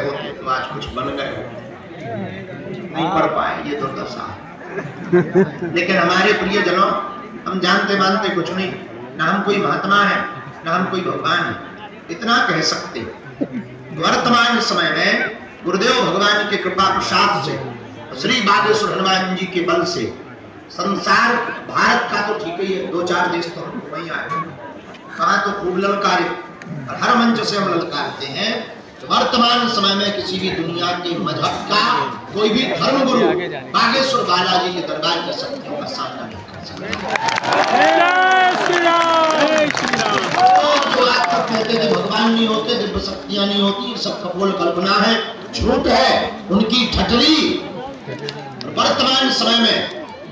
होते तो आज कुछ बन गए होते, नहीं पढ़ पाए, ये दुर्दशा है। लेकिन हमारे प्रियजनों, हम जानते मानते कुछ नहीं, ना हम कोई महात्मा है, ना हम कोई भगवान है। इतना कह सकते वर्तमान समय में गुरुदेव भगवान के कृपा प्रसाद से, श्री बागेश्वर हनुमान जी के बल से संसार, भारत का तो ठीक ही है, 2-4 देश तो हम वहीं आए, वहां तो खूब ललकारे और हर मंच से हम ललकारते हैं। तो वर्तमान समय में किसी भी दुनिया के मजहब का कोई भी धर्म गुरु बागेश्वर बालाजी के दरबार की शक्तियों का सामना नहीं कर सकता। जो आज तक कहते थे भगवान नहीं होते, दिव्य शक्तियां नहीं होती, सब कपोल कल्पना है, झूठ है, उनकी ठटरी। वर्तमान समय में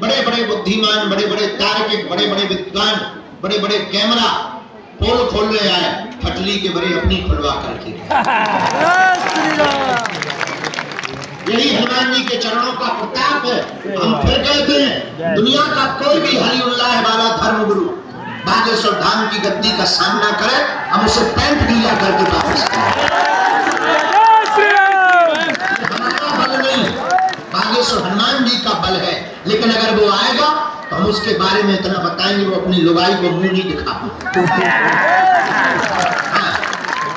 बड़े बड़े बुद्धिमान, बड़े बड़े तार्किक, बड़े बड़े विद्वान, बड़े बड़े कैमरा पोल खोलने आए, ठटली के बड़े अपनी खुलवा करके। यही हनुमान जी के चरणों का प्रताप है। हम फिर कहते हैं, दुनिया का कोई भी हरि उल्लाह वाला धर्म गुरु बागेश्वर धाम की गद्दी का सामना करे, हम उसे पैंट गीला करके वापस करें। हमारा बल नहीं, बागेश्वर हनुमान जी का बल है। लेकिन अगर वो आएगा तो हम उसके बारे में इतना बताएंगे, वो अपनी लुगाई को मुंह नहीं दिखा पाएंगे।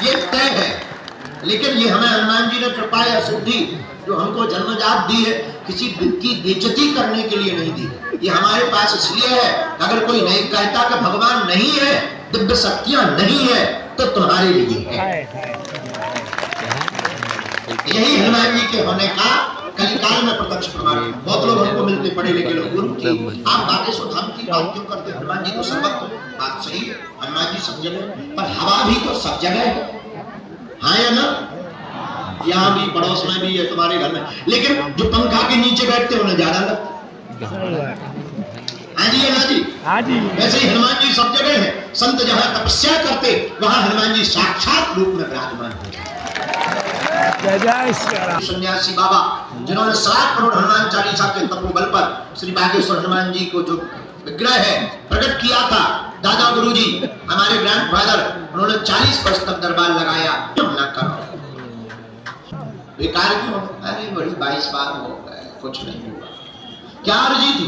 ये तय है। लेकिन ये हमें हनुमान जी ने कृपा या सिद्धि जो हमको जन्मजात दी है, किसी की बेइज्जती करने के लिए नहीं दी। ये हमारे पास इसलिए है, अगर कोई नहीं कहता कि भगवान नहीं है, दिव्य शक्तियां नहीं है, तो तुम्हारे लिए है। यही हनुमान जी के होने का कलिकाल में प्रत्यक्ष प्रमाण। बहुत लोग हमको मिलते पढ़े लिखे लोग, गुरु जी आप बागेश्वर धाम की बात क्यों करते? हनुमान जी तो सर्वत्र, बात सही है, हनुमान जी सब जगह, पर हवा भी तो सब जगह है, हाँ या ना? यहाँ भी, पड़ोस में भी है, तुम्हारे घर में। लेकिन जो पंखा के नीचे बैठते हैं उन्हें ज्यादा लगता है। हाँ जी, हाँ जी, हाँ जी। वैसे ही हनुमान जी सब जगह है। संत जहाँ तपस्या करते वहाँ हनुमान जी साक्षात रूप में विराजमान हो जाते। सन्यासी बाबा जिन्होंने 7 करोड़ हनुमान चालीसा के तपोबल पर श्री बागेश्वर हनुमान जी को जो विग्रह है प्रकट किया था, दादा गुरुजी हमारे ग्रैंडफादर, उन्होंने 40 वर्ष तक दरबार लगाया। ना करो बेकार क्यों? अरे बड़ी 22 बार हो गए, कुछ नहीं हुआ। क्या अर्जी थी?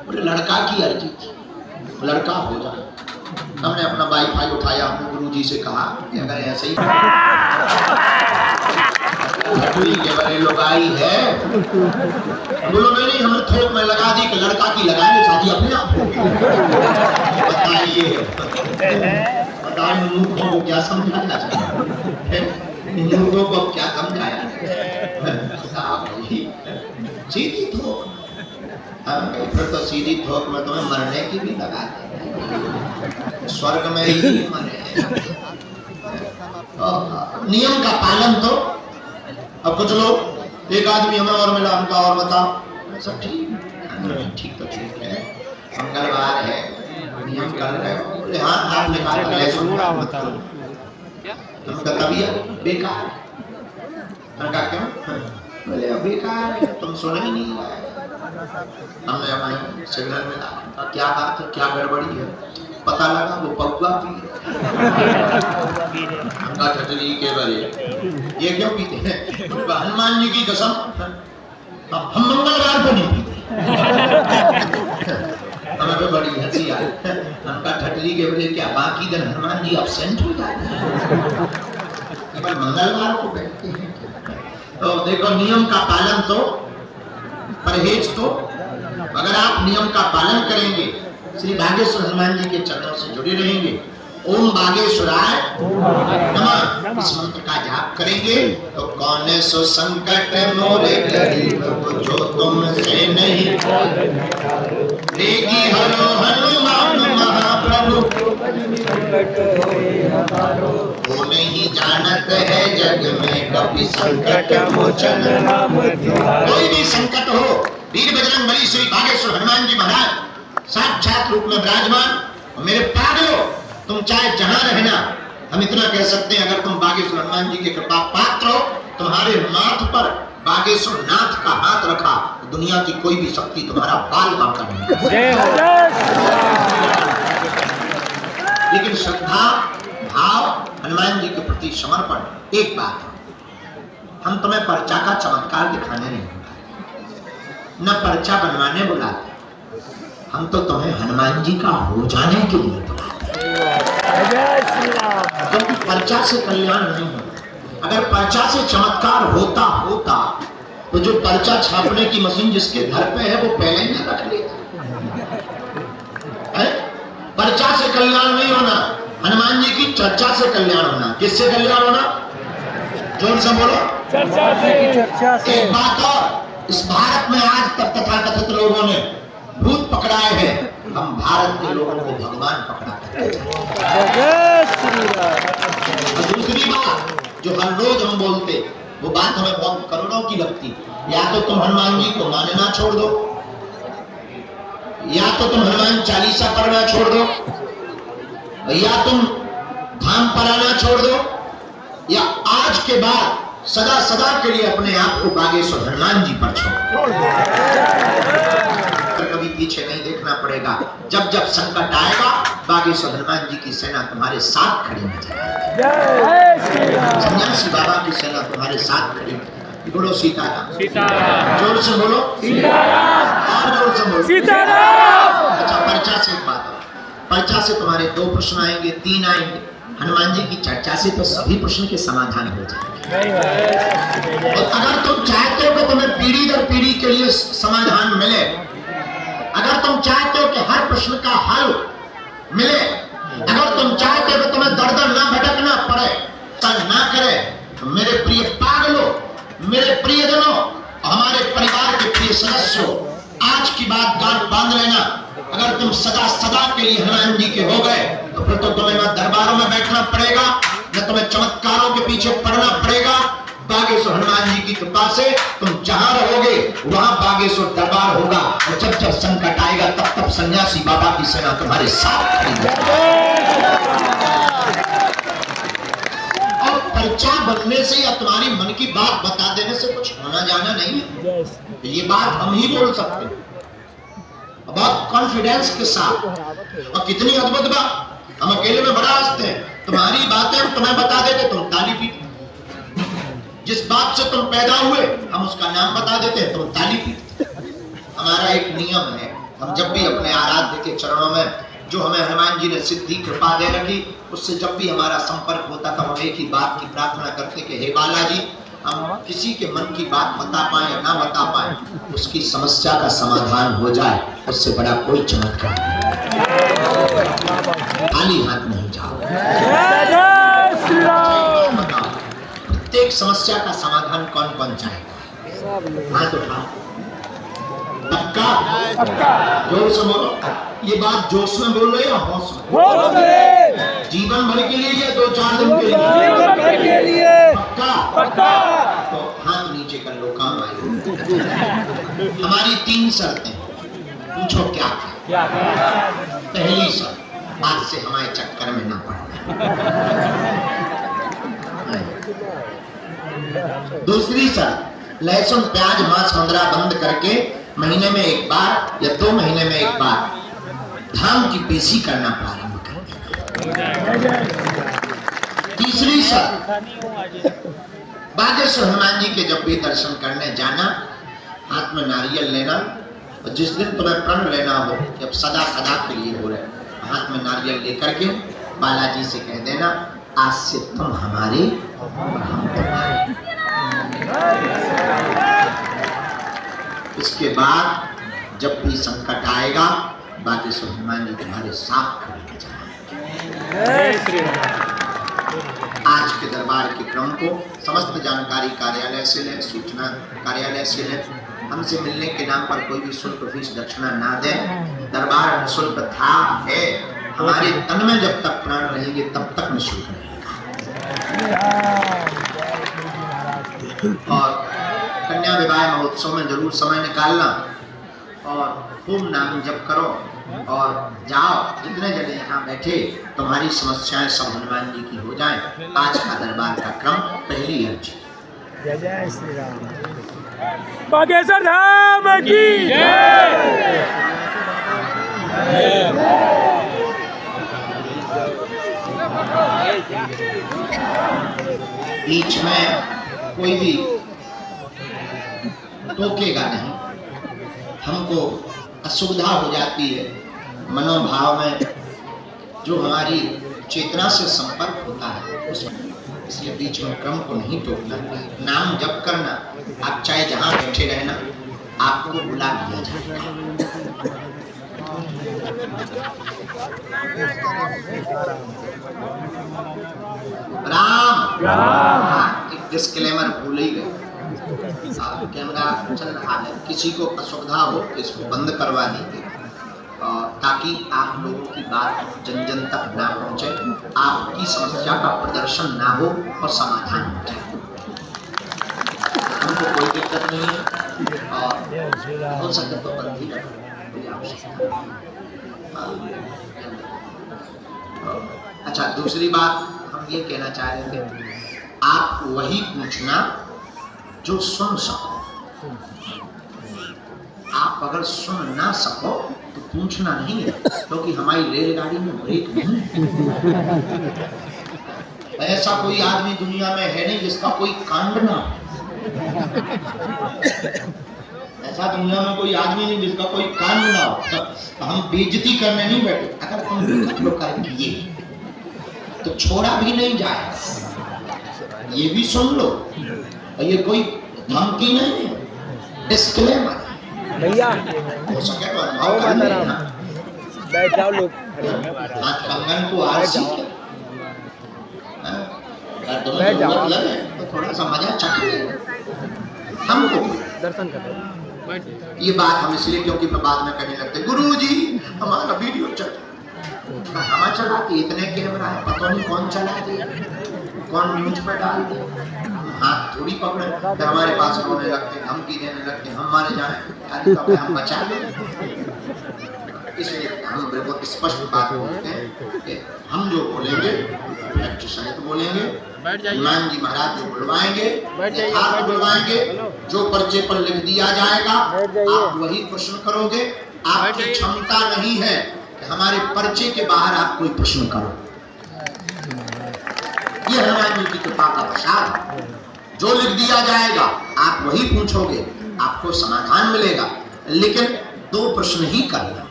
बोले लड़का की अर्जी थी, लड़का हो जाए। हमने अपना वाईफाई उठाया, हमने गुरुजी से कहा कि अगर ऐसे ही के बड़े लोग आई है, बोलो नहीं, हमने थोक में लगा दी कि लड़का की लगाएंगे, शादी अपने आप होगी। बताइए, बताइए मूर्खों को क्या समझाया जाए? मूर्खों को क्या समझाया? सीधी थोक, फिर तो सीधी थोक में तुम्हें मरने की भी लगा दे, स्वर्ग में ही मरे। नियम का पालन तो। अब कुछ लोग, एक आदमी हमें और मिला, हमका और बताओ, सब ठीक, ठीक तो ठीक है, मंगलवार है, नियम कर रहे हो, बोले हाँ आपने कहा बताओ, हमका तबीयत बेकार, हमका क्यों? बोले बेकार है, तुम सुन ही नहीं रहे। हमने हमारे सिग्नल में कहा क्या बात है, क्या गड़बड़ी है? पता लगा वो पगुआ पी हमका ठटली के बरे। ये क्यों पीते हैं? हनुमान जी की कसम, हम मंगलवार को नहीं पीते। हमें तो बड़ी हंसी आई। हमका ठटली के बरे क्या बाकी दिन हनुमान जी अब्सेंट हो जाते हैं, केवल मंगलवार को बैठते हैं। तो देखो, नियम का पालन तो, परहेज तो, अगर आप नियम का पालन करेंगे, श्री बागेश्वर हनुमान जी के चरणों से जुड़े रहेंगे, ओम बागेश्वराय नमः इस मंत्र का जाप करेंगे, तो कौन सो संकट मोरे गरीब को जो तुमसे नहीं लेगी हरो हनुमान महाप्रभु, वो नहीं जानत है जग में कभी संकट मोचन। कोई भी संकट हो, वीर बजरंग बली श्री बागेश्वर हनुमान जी महाराज साक्षात रूप में विराजमान। मेरे पागलों, तुम चाहे जहां रहना, हम इतना कह सकते हैं, अगर तुम बागेश्वर हनुमान जी के कृपा पात्र हो, तुम्हारे माथ पर बागेश्वर नाथ का हाथ रखा, तो दुनिया की कोई भी शक्ति तुम्हारा बाल बांका नहीं। लेकिन श्रद्धा भाव, हनुमान जी के प्रति समर्पण एक बात है। हम तुम्हें पर्चा का चमत्कार दिखाने नहीं बुलाते, न पर्चा बनवाने बुलाते, हम तो तुम्हें हनुमान जी का हो जाने के लिए बुलाते। क्योंकि पर्चा से कल्याण नहीं होता। अगर पर्चा से चमत्कार होता तो जो पर्चा छापने की मशीन जिसके घर पे है वो पहले ही ना रख लेता। पर्चा से कल्याण नहीं होना, हनुमान जी की चर्चा से कल्याण होना। किससे कल्याण होना? जोर से बोलो। चर्चा से। एक बात और, इस भारत में आज तक तथाकथित लोगों ने भूत पकड़ाए हैं, हम भारत के लोगों को भगवान पकड़ाते हैं। और दूसरी बात जो हर रोज हम बोलते, वो बात हमें बहुत करोड़ों की लगती, या तो तुम हनुमान जी को मानना छोड़ दो, या तो तुम हनुमान चालीसा पढ़ना छोड़ दो, या तुम धाम पर आना छोड़ दो, या आज के बाद सदा सदा के लिए अपने आप को बागेश्वर हनुमान जी पर छोड़ दो। कभी पीछे नहीं देखना पड़ेगा। जब जब संकट आएगा, बागेश्वर हनुमान जी की सेना तुम्हारे साथ खड़ी हो जाएगी। सन्यासी बाबा की सेना तुम्हारे साथ खड़ी हो जाएगी। बोलो सीताराम। जोर से बोलो सीताराम। और जोर से बोलो सीताराम। अच्छा, पर्चा से एक बात, पर्चा से तुम्हारे 2 प्रश्न आएंगे, 3 आएंगे। हनुमान जी की चर्चा से तो सभी प्रश्न के समाधान हो जाएंगे। और अगर तुम चाहते हो कि तुम्हें पीढ़ी दर पीढ़ी के लिए समाधान मिले, अगर तुम चाहते हो कि हर प्रश्न का हल मिले, अगर तुम चाहते हो कि तुम्हें दर दर ना भटकना पड़े, तंग ना करे, तो मेरे प्रिय पागलों, मेरे प्रियजनों, हमारे परिवार के प्रिय सदस्यों, आज की बात गांठ बांध लेना। अगर तुम सदा सदा के लिए हनुमान जी के हो गए, तो फिर तो तुम्हें न दरबारों में बैठना पड़ेगा, न तुम्हें चमत्कारों के पीछे पड़ना पड़ेगा। बागेश्वर हनुमान जी की कृपा से तुम जहां रहोगे वहां बागेश्वर दरबार होगा। और जब जब संकट आएगा, तब तब सन्यासी बाबा की सेना तुम्हारे साथ खड़ी और पर्चा बनने से या तुम्हारी मन की बात बता देने से कुछ होना जाना नहीं है। ये बात हम ही बोल सकते हैं बहुत कॉन्फिडेंस के साथ। और कितनी अद्भुत बात, हम अकेले में बड़ा हंसते हैं। तुम्हारी बातें हम तुम्हें बता देते, तुम ताली पीटते। जिस बात से तुम पैदा हुए, हम उसका नाम बता देते हैं, तुम ताली पीटते। हमारा एक नियम है, हम जब भी अपने आराध्य के चरणों में, जो हमें हनुमान जी ने सिद्धि कृपा दे रखी, उससे जब भी हमारा संपर्क होता था, हम एक ही बात की प्रार्थना करते कि हे बालाजी, हम किसी के मन की बात बता पाए या ना बता पाए, उसकी समस्या का समाधान हो जाए, उससे बड़ा कोई चमत्कार खाली हाथ नहीं जाओ। प्रत्येक समस्या का समाधान कौन कौन चाहेगा? हाथ उठाओ। पक्का? जोर से बोलो। ये बात जोश में बोल रहे हो या होश में? जीवन भर के लिए या 2-4 दिन के लिए? पक्का? तो हाथ नीचे कर लो, काम आएगा। हमारी 3 शर्तें, पूछो क्या? पहली शर्त, आज से हमारे चक्कर में ना पड़ना। दूसरी शर्त, लहसुन प्याज मांस मंद्रा बंद करके महीने में 1 बार या 2 महीने में 1 बार धाम की पेशी करना प्रारंभ कर। तीसरी शर्त, बागेश्वर हनुमान जी के जब भी दर्शन करने जाना, हाथ में नारियल लेना, और जिस दिन तुम्हें प्रण लेना हो, जब सदा सदा के लिए हो रहे, हाथ में नारियल लेकर के बालाजी से कह देना, आज से तुम हमारे, हम तुम्हारे। इसके बाद जब भी संकट आएगा, बागेश्वर हनुमान जी तुम्हारे साथ खड़े जाएंगे। आज के दरबार के क्रम को समस्त जानकारी कार्यालय से लें, सूचना कार्यालय से लें। हमसे मिलने के नाम पर कोई भी शुल्क फीस दक्षिणा ना दें। दरबार निःशुल्क था, है, हमारे तन में जब तक प्राण रहेंगे तब तक निःशुल्क रहेगा। और कन्या विवाह महोत्सव में जरूर समय निकालना और खूब नाम जप करो और जाओ। जितने जने यहाँ बैठे, तुम्हारी समस्याएं सब हनुमान जी की हो जाएं। आज का दरबार का क्रम पहली अर्जी। जय जय श्री राम। बागेश्वर धाम की जय। बीच में कोई भी टोकेगा नहीं, हमको असुविधा हो जाती है मनोभाव में, जो हमारी चेतना से संपर्क होता है उसमें, इसलिए बीच में क्रम को नहीं टोकना। नाम जप करना, आप चाहे जहां बैठे रहना, आपको बुला लिया जाएगा। राम राम। एक डिस्क्लेमर भूल ही गए, कैमरा चल रहा है, किसी को असुविधा हो तो इसको बंद करवा दीजिए, ताकि आप लोगों की बात जन जन तक ना पहुंचे, आपकी समस्या का प्रदर्शन ना हो और समाधान हो जाए। हमको कोई दिक्कत नहीं है, और हो सके तो बंद ही रखें, कोई आवश्यकता नहीं। अच्छा, दूसरी बात हम ये कहना चाह रहे थे, आप वही पूछना जो सुन सको। आप अगर सुन ना सको तो पूछना नहीं है, क्योंकि हमारी रेलगाड़ी में ब्रेक नहीं है। ऐसा कोई आदमी दुनिया में है नहीं जिसका कोई कांड ना हो। ऐसा दुनिया में कोई आदमी नहीं जिसका कोई कांड ना हो। तो हम बेइज्जती करने नहीं बैठे, अगर तुम लोग किए तो छोड़ा भी नहीं जाए, ये भी सुन लो। ये कोई धमकी नहीं है, डिस्क्लेमर भैया। हो सके तो अनुभव कर लेना। बैठ जाओ लोग, हाथ कंगन को आरसी बैठ जाओ, तो थोड़ा सा मजा चख ले। हमको दर्शन कर ये बात हम इसलिए, क्योंकि मैं बाद में कहने लगते गुरुजी हमारा वीडियो चल, हमारा चलाती इतने कैमरा है, पता नहीं कौन चलाती, कौन न्यूज पर डालते, हाथ थोड़ी पकड़े, फिर हमारे पास रोने लगते, धमकी देने लगते, हम मारे जाए, हम बचा लें। इसलिए हम बिल्कुल स्पष्ट बात बोलते हैं कि हम जो बोलेंगे सहित बोलेंगे, मान जी महाराज जो बुलवाएंगे बुलवाएंगे, जो पर्चे पर लिख दिया जाएगा आप वही प्रश्न करोगे। आपकी क्षमता नहीं है कि हमारे पर्चे के बाहर आप कोई प्रश्न करो। ये हनुमान जी की कृपा का प्रसाद, जो लिख दिया जाएगा आप वही पूछोगे, आपको समाधान मिलेगा। लेकिन 2 प्रश्न ही करना,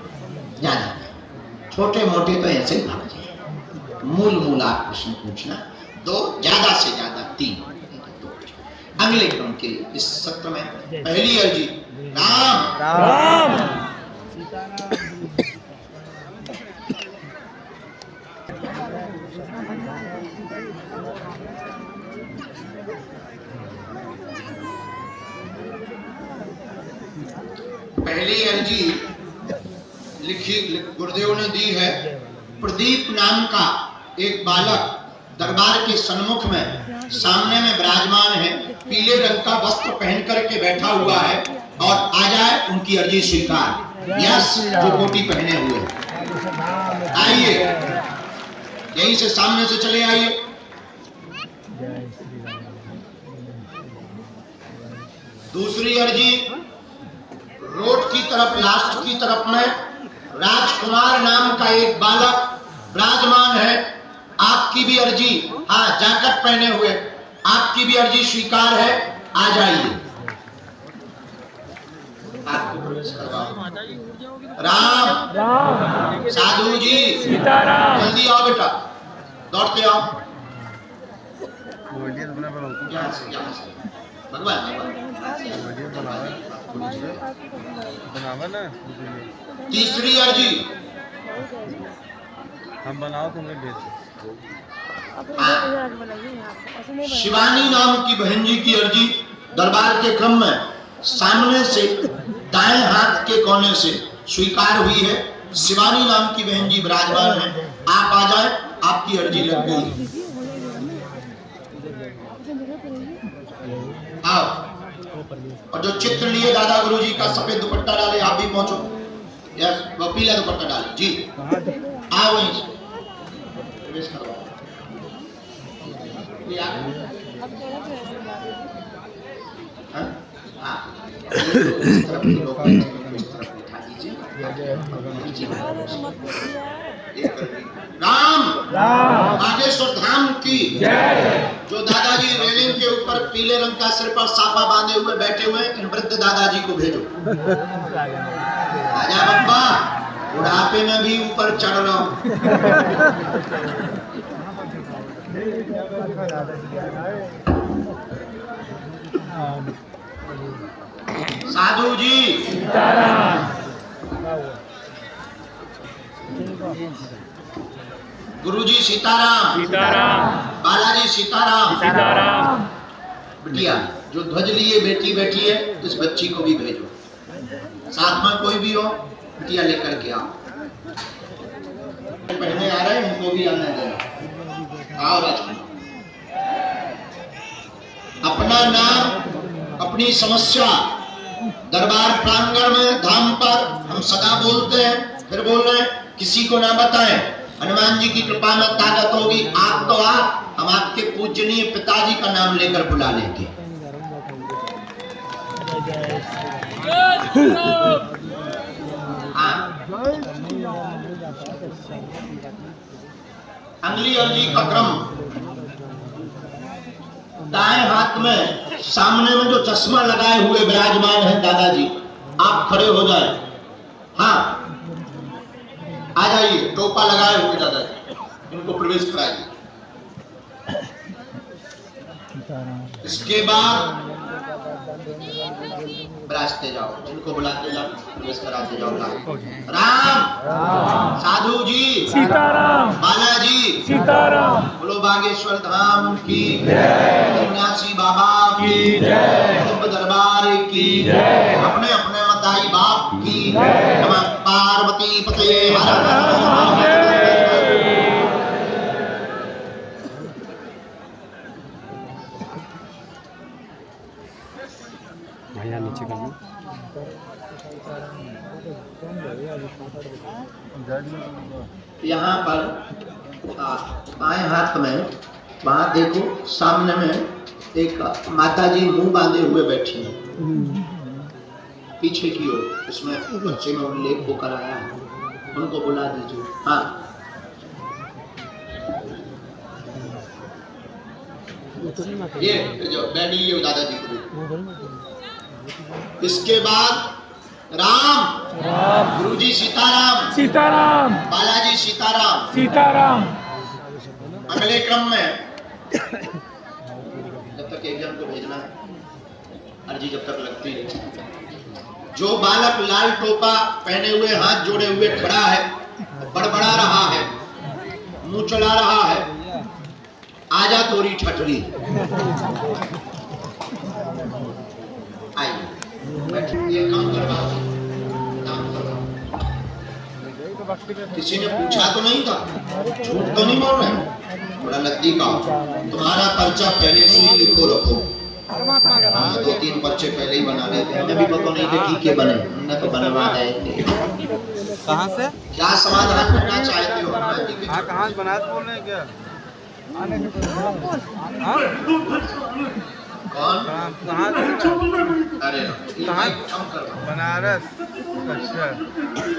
ज्यादा छोटे मोटे तो ऐसे ही भाग जाए, मूल आप प्रश्न पूछना, 2 ज्यादा से ज्यादा 3। अगले क्रम के इस सत्र में पहली अर्जी राम राम। पहली अर्जी लिखी गुरुदेव ने दी है। प्रदीप नाम का एक बालक दरबार के सन्मुख में सामने में विराजमान है, पीले रंग का वस्त्र पहन करके बैठा हुआ है, और आ जाए उनकी अर्जी स्वीकार। यस, जो कोटी पहने हुए आइए, यहीं से सामने से चले आइए। दूसरी अर्जी रोड की तरफ, लास्ट की तरफ में राजकुमार नाम का एक बालक विराजमान है। आपकी भी अर्जी, हाँ जैकेट पहने हुए, आपकी भी अर्जी स्वीकार है, आ जाइए। राम राम। साधु जी सीताराम, जल्दी आओ बेटा, दौड़ते आओ। भगवान तीसरी अर्जी हम बनाओ, तुमने भेज। शिवानी नाम की बहन जी की अर्जी दरबार के क्रम में सामने से दाएं हाथ के कोने से स्वीकार हुई है। शिवानी नाम की बहन जी विराजमान है, आप आ जाए, आपकी अर्जी लग गई। आओ, और जो चित्र लिए दादा गुरुजी का सफेद दुपट्टा डाले, आप भी पहुंचो। यस, वो पीला दुपट्टा डाले जी, आओ वहीं से प्रवेश करो। राम बागेश्वर धाम की जो दादाजी रेलिंग के ऊपर पीले रंग का सिर पर साफा बांधे हुए बैठे हुए इन वृद्ध दादाजी को भेजो। आजा बप्पा, बुढ़ापे में भी ऊपर चढ़ रहा हूं। साधु जी गुरुजी सीताराम, बालाजी सीताराम। बिटिया जो ध्वज लिए बेटी बैठी है इस बच्ची को भी भेजो। साथ में कोई भी हो बिटिया लेकर के आओ। पहले आ रहे हैं उनको भी आने देना। आओ राजकुमार, अपना नाम अपनी समस्या दरबार प्रांगण में धाम पर हम सदा बोलते हैं, फिर बोल रहे हैं किसी को ना बताएं। हनुमान जी की कृपा में ताकत होगी आप तो आप, हम आपके पूजनीय पिताजी का नाम लेकर बुला लेंगे। अंगली अंगली का क्रम, दाएं हाथ में सामने में जो चश्मा लगाए हुए विराजमान है दादाजी, आप खड़े हो जाए। हाँ आ जाइए, टोपा लगाए हुए दादाजी, इनको प्रवेश कराइए। इसके बाद रास्ते जाओ, जिनको बुलाते जाओ प्रवेश कराते जाओ। राम साधु जी सीताराम, बालाजी सीताराम, बोलो बागेश्वर धाम की जय, सन्यासी बाबा की जय, दरबार की जय, अपने अपने मताई बाप की जय, नमः पार्वती पतये हर हर महादेव। नीचे कर यहाँ पर बाएं हाथ में वहां देखो सामने में एक माता जी मुंह बांधे हुए बैठी हैं, पीछे की ओर, उसमें बच्चे में उल्लेख होकर आया है, उनको बुला दीजिए। हाँ ये जो बैठ लिए दादाजी को। इसके बाद राम गुरुजी सीताराम, बालाजी सीताराम। अगले क्रम में जब तक एक जन को भेजना है, अर्जी जब तक लगती है, जो बालक लाल टोपा पहने हुए हाथ जोड़े हुए खड़ा है, बड़बड़ा रहा है, मुंह चला रहा है, आजा तोरी ठठरी, आइए ये काम करवाओ। किसी ने पूछा तो नहीं था, झूठ तो नहीं बोल रहे, बड़ा नजदीक आओ। तुम्हारा पर्चा पहले से ही लिखो रखो। हाँ 2-3 पर्चे पहले ही बना लेते, हमें भी पता नहीं थे कि बने, हमने तो बनवा रहे थे। कहाँ से क्या समाधान करना चाहते हो? कहाँ बना बोल रहे हैं क्या? कौन? कहाँ? अरे कहाँ? बनारस। अच्छा,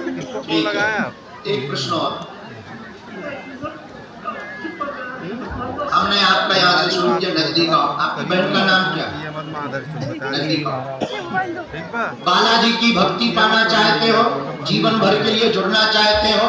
किसको फोन लगाया आप? एक प्रश्न और, हमने आपका यहाँ से शुरू किया नजदीक आओ। आपकी बहन का नाम क्या? नजदीक आओ। बालाजी की भक्ति पाना चाहते हो, जीवन भर के लिए जुड़ना चाहते हो,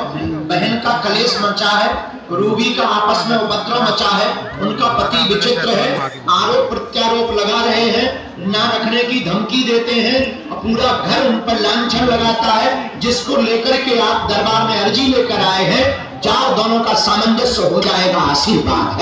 बहन का कलेश मचा है, रूबी का आपस में उपद्रव मचा है, उनका पति विचित्र है, आरोप प्रत्यारोप लगा रहे हैं, ना रखने की धमकी देते हैं, पूरा घर उन पर लांछन लगाता है, जिसको लेकर के आप दरबार में अर्जी लेकर आए हैं, जाओ दोनों का सामंजस्य हो जाएगा। आशीर्वाद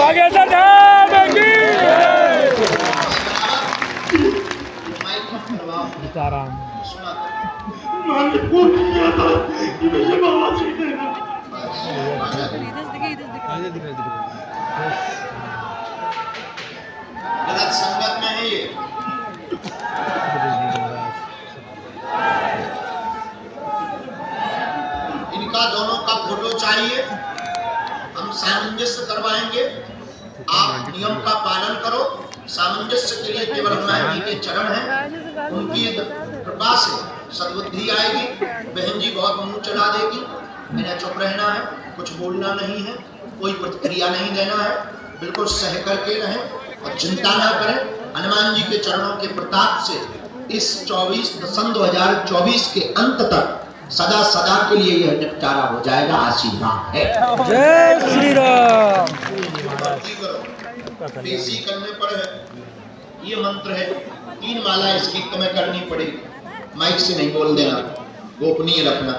गलत संगत में है ये। इनका दोनों का फोटो चाहिए, हम सामंजस्य करवाएंगे। आप नियम का पालन करो। सामंजस्य के लिए केवल हनुमान जी के चरण हैं, उनकी कृपा से सद्बुद्धि आएगी। बहन जी बहुत मुंह चला देगी, इन्हें चुप रहना है, कुछ बोलना नहीं है। कोई प्रतिक्रिया नहीं देना है, बिल्कुल सह करके रहें और चिंता ना करें। हनुमान जी के चरणों के प्रताप से इस 2024 के अंत तक सदा सदा के लिए यह निपटारा हो जाएगा। आशीर्वाद है। जय श्री राम। बेसी करने पर है, ये मंत्र है, 3 माला इसकी तुम्हें करनी पड़ेगी। माइक से नहीं बोल देना, गोपनीय रखना।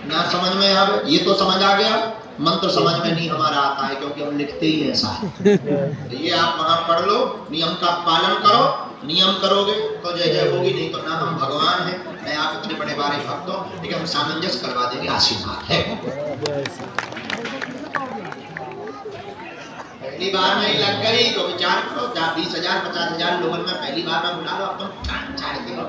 ना समझ में आवे, ये तो समझ आ गया, मंत्र समझ में नहीं हमारा आता है क्योंकि हम लिखते ही ऐसा है। तो ये आप वहां पढ़ लो, नियम का पालन करो। नियम करोगे तो जय जय होगी, नहीं तो ना हम भगवान हैं, मैं आप इतने बड़े बारे भक्त हो, लेकिन हम सामंजस्य करवा देंगे। आशीर्वाद है। पहली बार में ही लग गई तो विचार करो, 20,000 50,000 लोगों में पहली बार में बुला लो, अब तुम चाहते हो।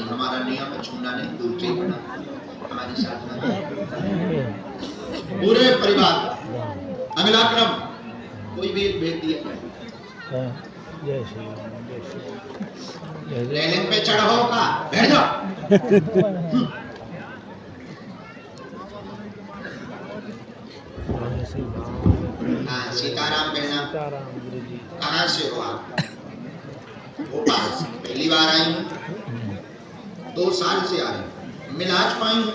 हमारा नियम है, छूना नहीं, दूर से होना हमारी साधना। पूरे परिवार। अगला क्रम कोई भी एक भेज दिया। जय श्री राम। जय श्री राम। रेलिंग पे चढ़ो का बैठ जाओ। हाँ, सीताराम कहना। कहाँ से हो आप? भोपाल से। पहली बार आई हूँ, 2 साल से आ रही हूँ, मिल आज पाई हूँ।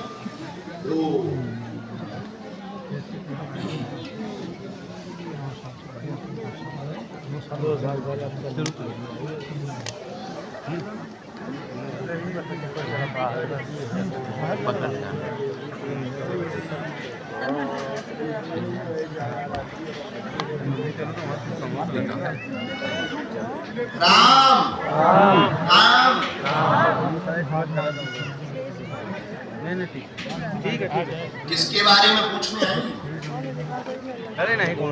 राम राम ठीक है। किसके बारे में पूछने हैं? अरे नहीं, कौन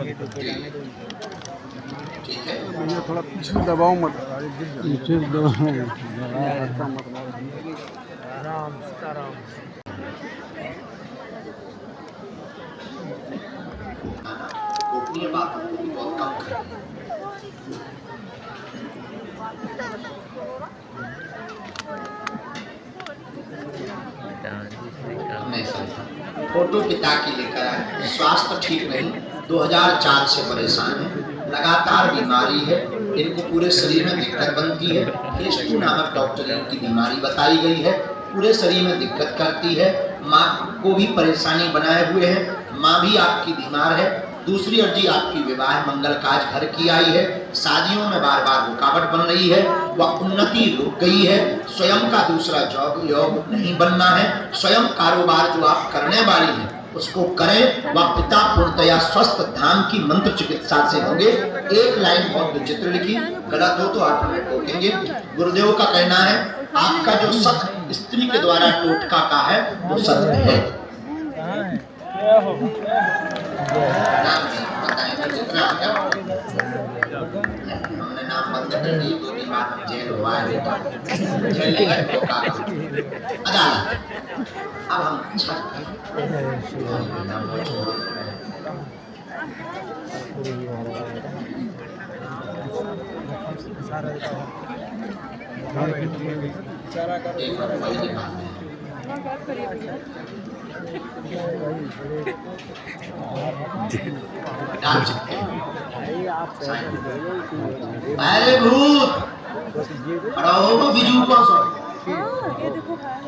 ठीक है। ये थोड़ा पीछे दबाओ मत, पीछे दबाओ। राम सीताराम। गोपनीय बात बहुत कम करें। फोटो पिता की लेकर आए। स्वास्थ्य ठीक नहीं, 2004 से परेशान है, लगातार बीमारी है, इनको पूरे शरीर में दिक्कत बनती है। केशटू नामक डॉक्टर इनकी बीमारी बताई गई है, पूरे शरीर में दिक्कत करती है। माँ को भी परेशानी बनाए हुए है, माँ भी आपकी बीमार है। दूसरी अर्जी आपकी विवाह मंगल काज घर की आई है, शादियों में बार बार रुकावट बन रही है, वह उन्नति रुक गई है। स्वयं का दूसरा जॉब योग नहीं बनना है। स्वयं कारोबार जो आप करने वाली हैं उसको करें, वह पिता पूर्णतया स्वस्थ धाम की मंत्र चिकित्सा से होंगे। एक लाइन बहुत विचित्र लिखी, गलत हो तो आप हमें टोकेंगे। गुरुदेव का कहना है आपका जो शक स्त्री के द्वारा टोटका का है वो सत्य है। जितना हमने नाम बंद कर दी, 2-3 बार हम जेल हुआ है, जेल नहीं गए तो अदालत। अब हम अरे भूत खड़ा हो बिजू को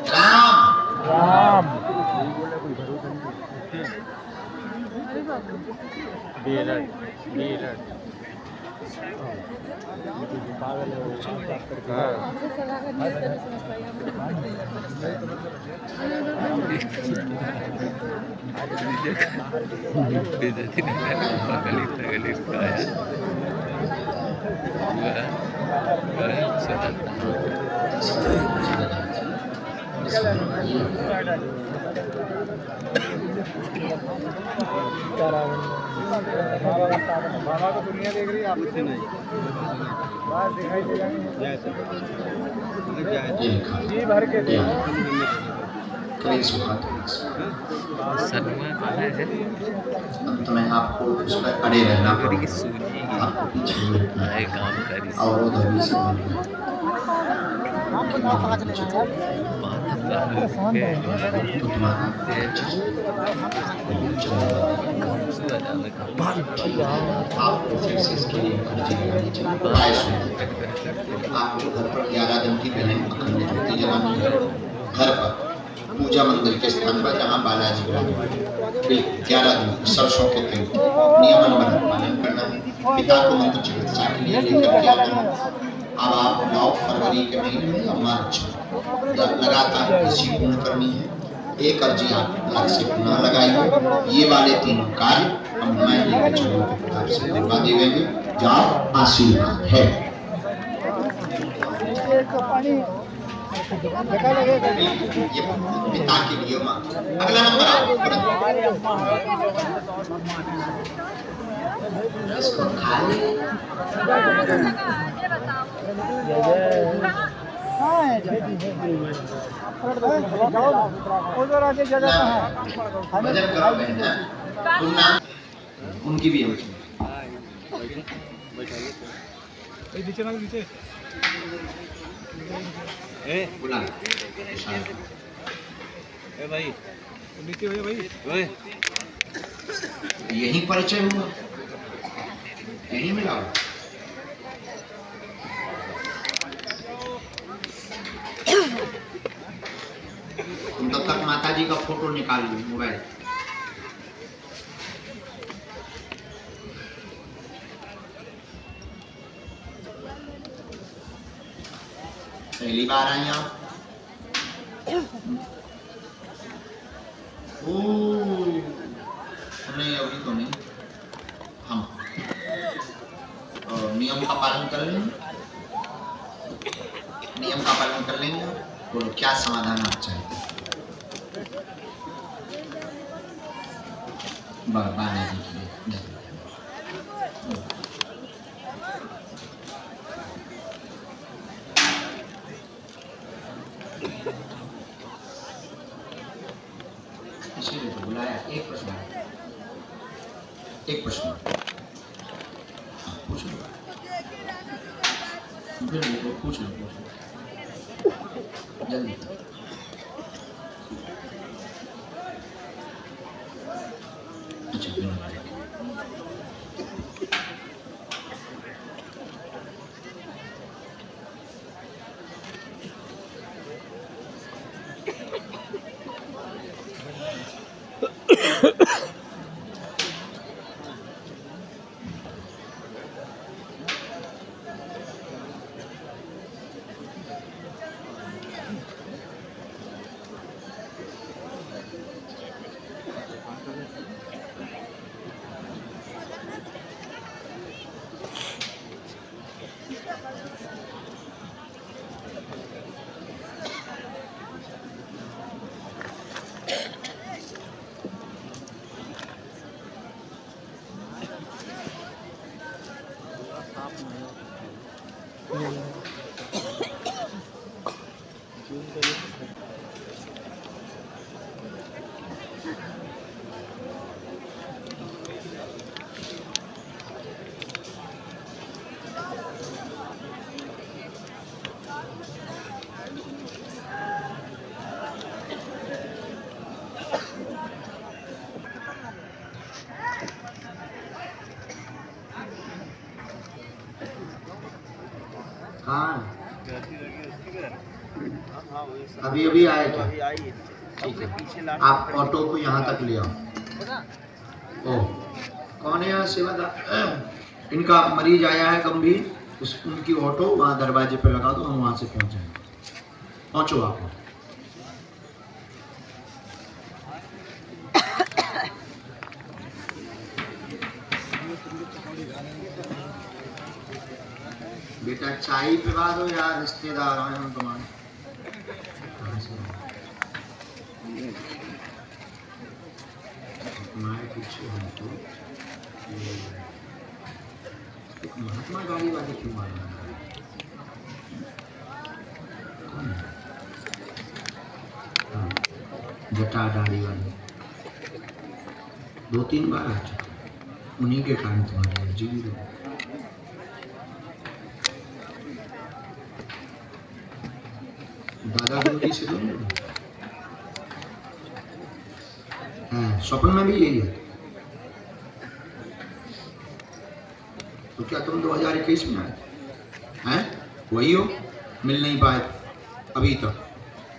राम राम। बाबा को दुनिया देख रही है, आप उसे नहीं बस दिखाई दे रहा है। जी भर के दे अंत में आपको उसमें अड़े रहना पड़ेगा। आपको पीछे बैठना है, अवरोध अभी से बन रहा है। तो तुम्हारा आपको फिर से इसके लिए खर्चे लगाने चाहिए। उपाय सुनो, आपको घर पर 11 दिन की पहले अखंड ज्योति जलानी है। घर पर पूजा मंदिर के स्थान पर जहाँ बालाजी विराजमान 11 दिन सरसों के तेल नियमन पालन करना है। पिता को मंत्र चिकित्सा के लिए लेकर के आना है। अब आप 9 फरवरी के महीने में या मार्च लगातार कृषि पूर्ण करनी है। एक अर्जी आप अलग से पुनः लगाइए। ये वाले तीनों कार्य हम मैं लेकर चलूँ के प्रताप से करवा देंगे। जाओ, आशीर्वाद है। ये पिता के लिए अगला नंबर इसको खा ले। भजन करो बहन, तुम नाम उनकी भी है। बुला भाई नीचे भाई यही परिचय हुआ, यही मिला। तुम तब तक माता जी का फोटो निकाल लो मोबाइल। पहली बार आई आप? नहीं अभी तो नहीं। हम नियम का पालन कर लेंगे, नियम का पालन कर लेंगे। बोलो क्या समाधान आप चाहते? बाबा जी के लिए इसीलिए तो बुलाया। एक प्रश्न, एक प्रश्न पूछ लो, पूछ लो जल्दी। अच्छा हाँ अभी अभी आए थे। आप ऑटो को यहाँ तक ले आओ। ओ कौन है यहाँ सेवादार? इनका मरीज आया है गंभीर, उनकी ऑटो वहाँ दरवाजे पे लगा दो, हम वहाँ से पहुँच जाएंगे। पहुँचो आप। बेटा चाय पिला दो यार, रिश्तेदार आए हम तुम्हारे। तुम्हारे पीछे हम तो एक महात्मा गाड़ी वाले क्यों आ रहा है? जटा दाढ़ी वाले 2-3 बार आ चुके, उन्हीं के कारण तुम्हारी जीवित दादा गुरु जी से दूर हाँ, स्वप्न में भी यही है। तो क्या तुम 2021 में आए हैं? वही हो, मिल नहीं पाए अभी तक।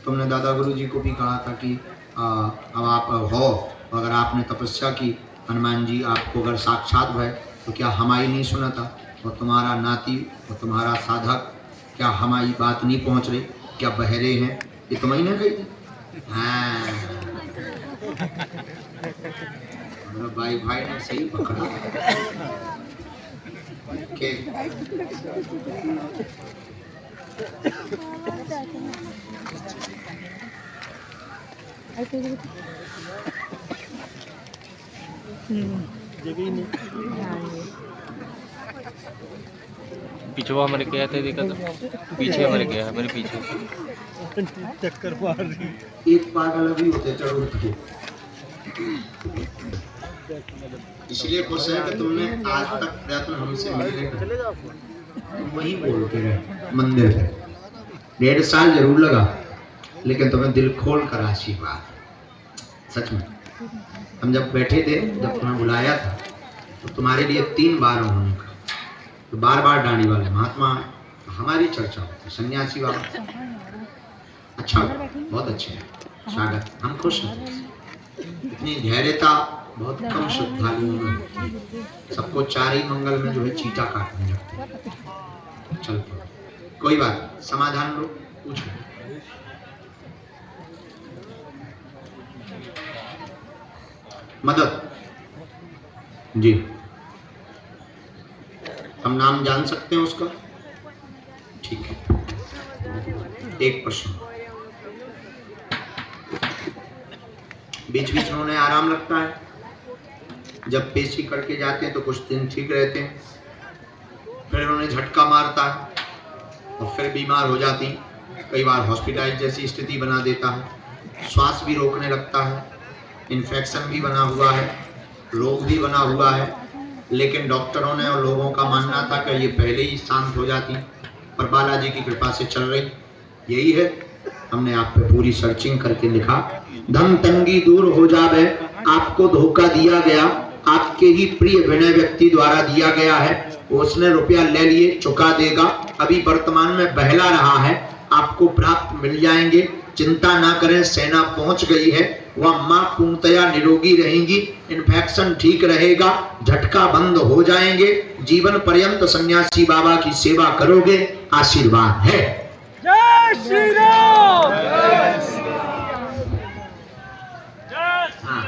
तुमने दादा गुरु जी को भी कहा था कि अब आप हो, अगर आपने तपस्या की, हनुमान जी आपको अगर साक्षात भय, तो क्या हमारी नहीं सुना था? और तुम्हारा नाती और तुम्हारा साधक, क्या हमारी बात नहीं पहुंच रही? क्या बहरे हैं? ये तो मैंने कही थी। हाँ, भाई भाई ने सही पकड़ा के पिछवा मर गया था, देखा तो पीछे मर गया मेरे पीछे। चक्कर मार रही। एक पागल अभी होते चढ़ो थे। इसलिए खुश है कि तुमने आज तक प्रयत्न हमसे मिलने का तुम वही बोलते रहे मंदिर में। 1.5 साल जरूर लगा, लेकिन तुम्हें दिल खोल कर आशीर्वाद। सच में हम जब बैठे थे, जब तुम्हें बुलाया था, तो तुम्हारे लिए 3 बार उन्होंने कहा, तो बार बार डांडी वाले महात्मा हमारी चर्चा होती, सन्यासी बाबा। अच्छा, बहुत अच्छे हैं, स्वागत, हम खुश हैं। इतनी धैर्यता बहुत कम श्रद्धालुओं में होती है। सबको 4 ही मंगल में जो है चीटा काटने लगते हैं। चलते कोई बात, समाधान लो, पूछो। मदद जी, हम नाम जान सकते हैं उसका? ठीक है, एक प्रश्न। बीच बीच में उन्हें आराम लगता है? जब पेशी करके जाते हैं तो कुछ दिन ठीक रहते हैं, फिर उन्हें झटका मारता है और फिर बीमार हो जाती, कई बार हॉस्पिटलाइज जैसी स्थिति बना देता है, श्वास भी रोकने लगता है, इन्फेक्शन भी बना हुआ है, रोग भी बना हुआ है। लेकिन डॉक्टरों ने और लोगों का मानना था कि ये पहले ही शांत हो जाती, पर बालाजी की कृपा से चल रही। यही है, हमने आप पे पूरी सर्चिंग करके लिखा, धन तंगी दूर हो जावे, आपको धोखा दिया गया, आपके ही प्रिय विनय व्यक्ति द्वारा दिया गया है, उसने रुपया ले लिए, चुका देगा, अभी वर्तमान में बहला रहा है, आपको प्राप्त मिल जाएंगे, चिंता ना करें, सेना पहुंच गई है, वह मां पूर्णतया निरोगी रहेंगी, इन्फेक्शन ठीक रहेगा, झटका बंद हो जाएंगे, जीवन पर्यंत सन्यासी बाबा की सेवा करोगे, आशीर्वाद है। जय श्री राम। हाँ।